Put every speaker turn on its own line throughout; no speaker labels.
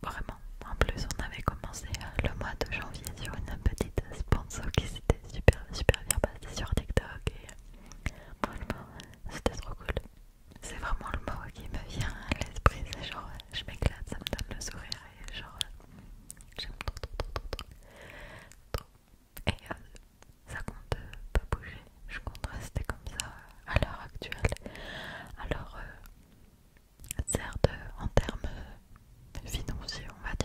vraiment. En plus, on avait commencé le mois de janvier sur une petite sponsor qui s'était super bien passée sur TikTok et franchement, c'était trop cool. C'est vraiment le mot qui me vient à l'esprit, c'est genre je m'éclate, ça me donne le sourire et genre j'aime trop. Et ça compte pas bouger, je compte rester comme ça à l'heure actuelle. Alors certes en termes financiers on va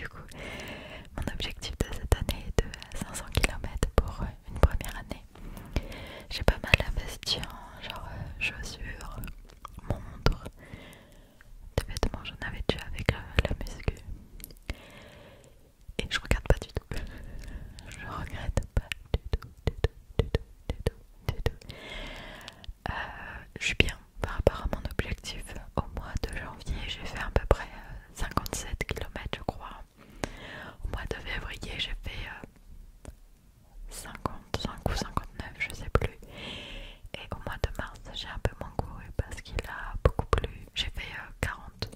du coup, mon objectif de cette année est de 500 km pour une première année. J'ai pas mal investi en genre chaussures, montres, des vêtements, j'en avais déjà avec la muscu. Et je regarde pas du tout. Je regrette pas du tout, du tout, du tout, du tout, du tout. Je suis bien par rapport à mon objectif. Au mois de janvier, j'ai fait à peu près 57 km, je crois. Au mois de février, j'ai fait 55 ou 59, je sais plus. Et au mois de mars, j'ai un peu moins couru parce qu'il a beaucoup plu. J'ai fait 40.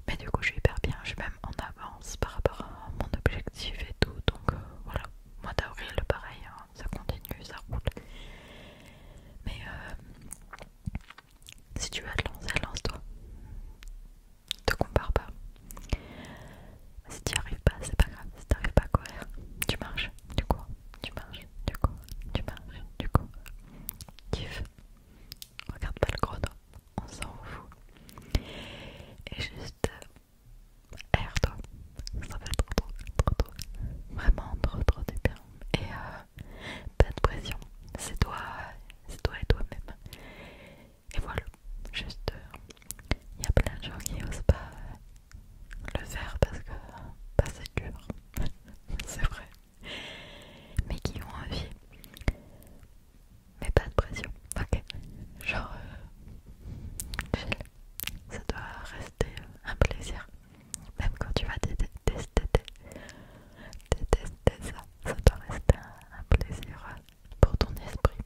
Mais du coup, je suis hyper bien. Je suis même en avance par rapport à mon objectif et tout. Donc voilà, mois d'avril, pareil, hein, ça continue, ça roule. Mais si tu veux te lancer, lance-toi. Te compare pas. Si tu n'y arrives pas, c'est pas grave. Si tu n'arrives pas à courir, tu marches, tu cours, tu marches, tu cours, tu marches, tu cours. Kiffe. Regarde pas le chrono, on s'en fout. Et juste aère-toi. Ça fait trop, vraiment trop du bien. Et pas de pression. C'est toi et toi-même. Et voilà. Juste, il y a plein de gens qui osent pas le faire parce que bah, c'est dur. C'est vrai. Mais qui ont envie. Mais pas de pression. Ok. Genre, chill. Ça doit rester un plaisir. Même quand tu vas détester ça, ça doit rester un plaisir pour ton esprit,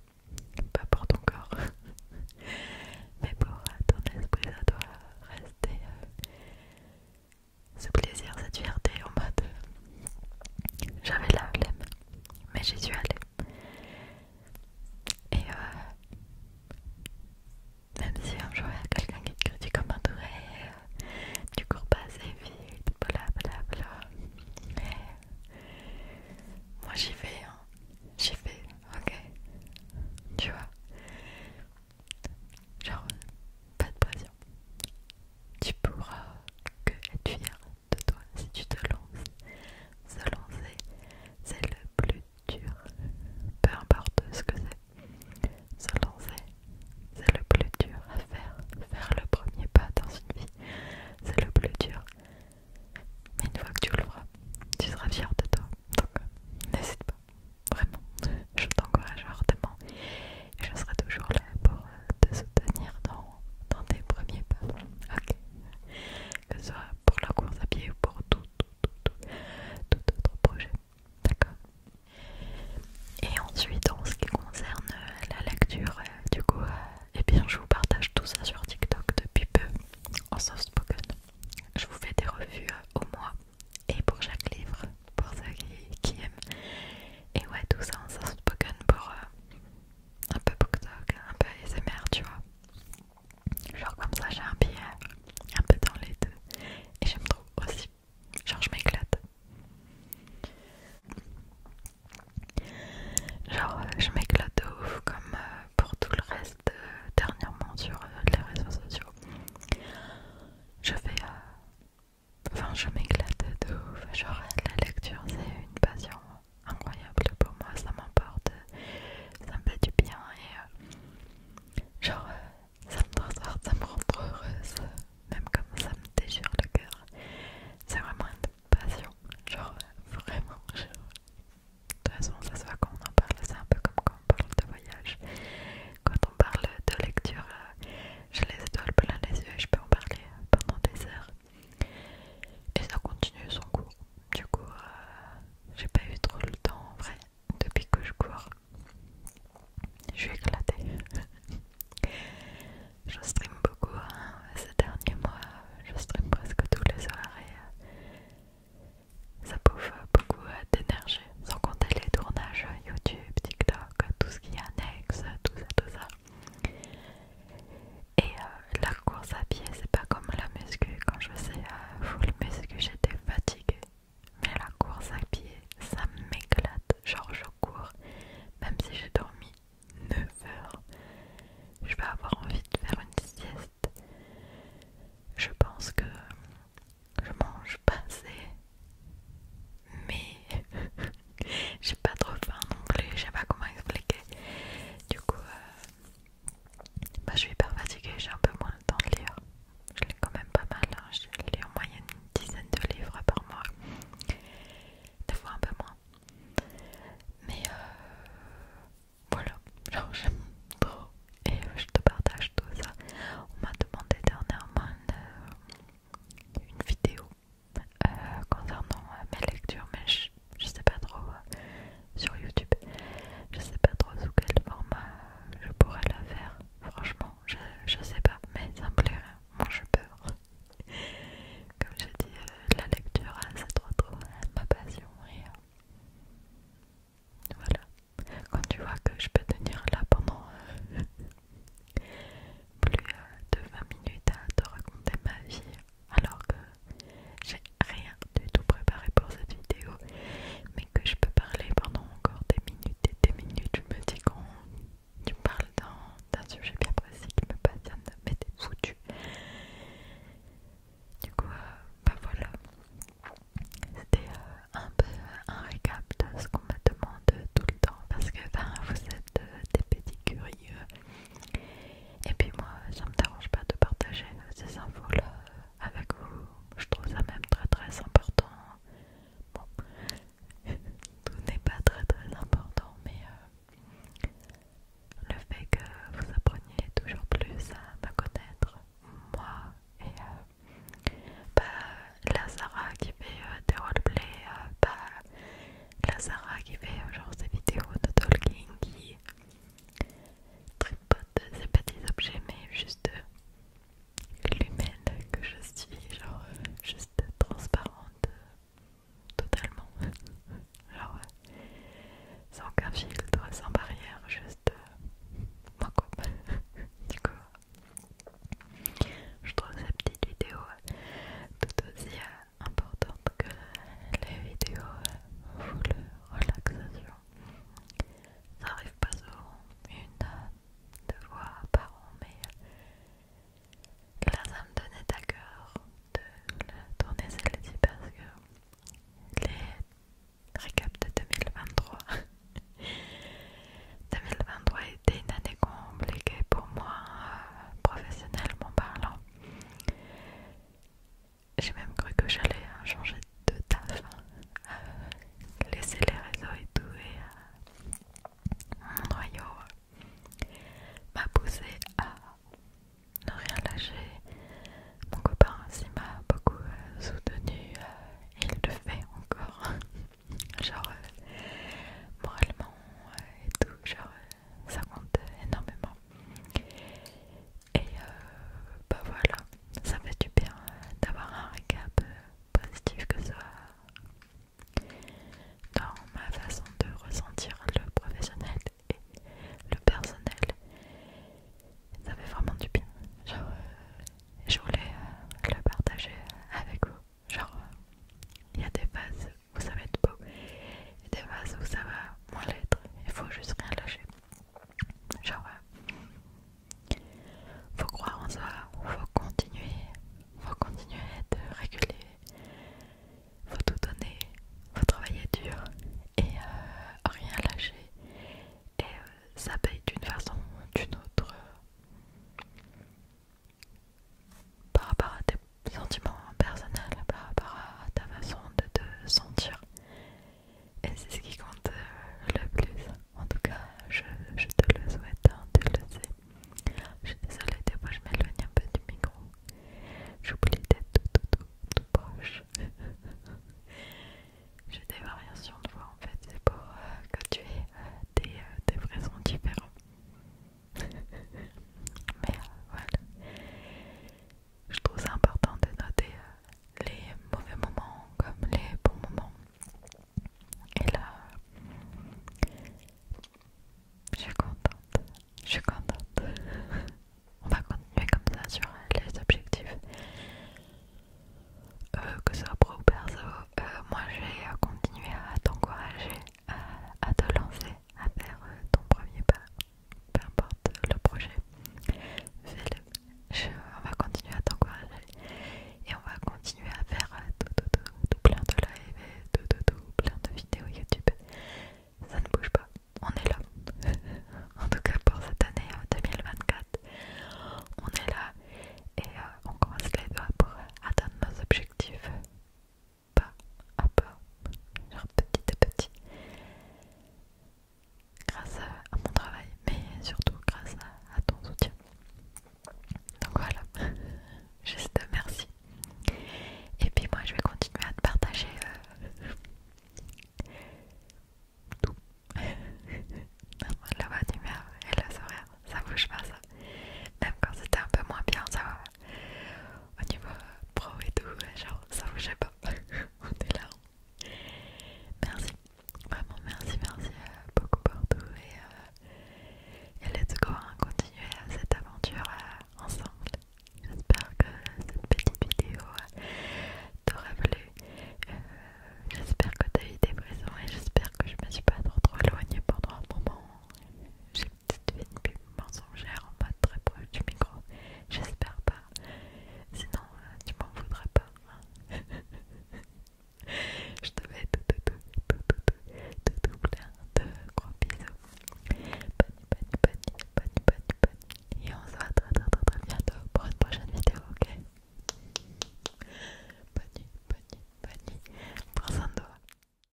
pas pour ton corps. Mais pour ton esprit, ça doit rester ce plaisir, cette fierté en mode j'avais la flemme, mais j'y suis allée. Et même si un jour il y a quelqu'un qui te critique comme un doué, tu cours pas assez vite, blablabla. Mais moi j'y vais, hein. J'y vais, ok. Tu vois, genre pas de pression. Tu pourras que être fier de toi si tu te lances. Se lancer, c'est le plus dur, peu importe ce que c'est. Se lancer, c'est le plus dur à faire. Faire le premier pas dans une vie, c'est le plus dur. Mais une fois que tu le feras, tu seras fier de toi. Donc n'hésite pas, vraiment. Je t'encourage ardemment et je serai toujours là pour te soutenir dans tes premiers pas. Ok. Que ce soit pour la course à pied ou pour tout autre projet. D'accord. Et ensuite, en ce qui concerne la lecture, du coup, eh bien, je vous partage tout ça sur TikTok depuis peu en soft spoken. Je vous fais des revues au mois et pour chaque livre, pour ceux qui aiment. Et ouais, tout ça en soft spoken pour un peu BookTok, un peu ASMR, tu vois. Genre comme ça, j'ai un pied un peu dans les deux. Et j'aime trop aussi. Genre, je m'éclate. Genre, je m'éclate de ouf comme pour tout le reste dernièrement sur les réseaux sociaux. Je fais. Enfin, je m'éclate de ouf. Genre,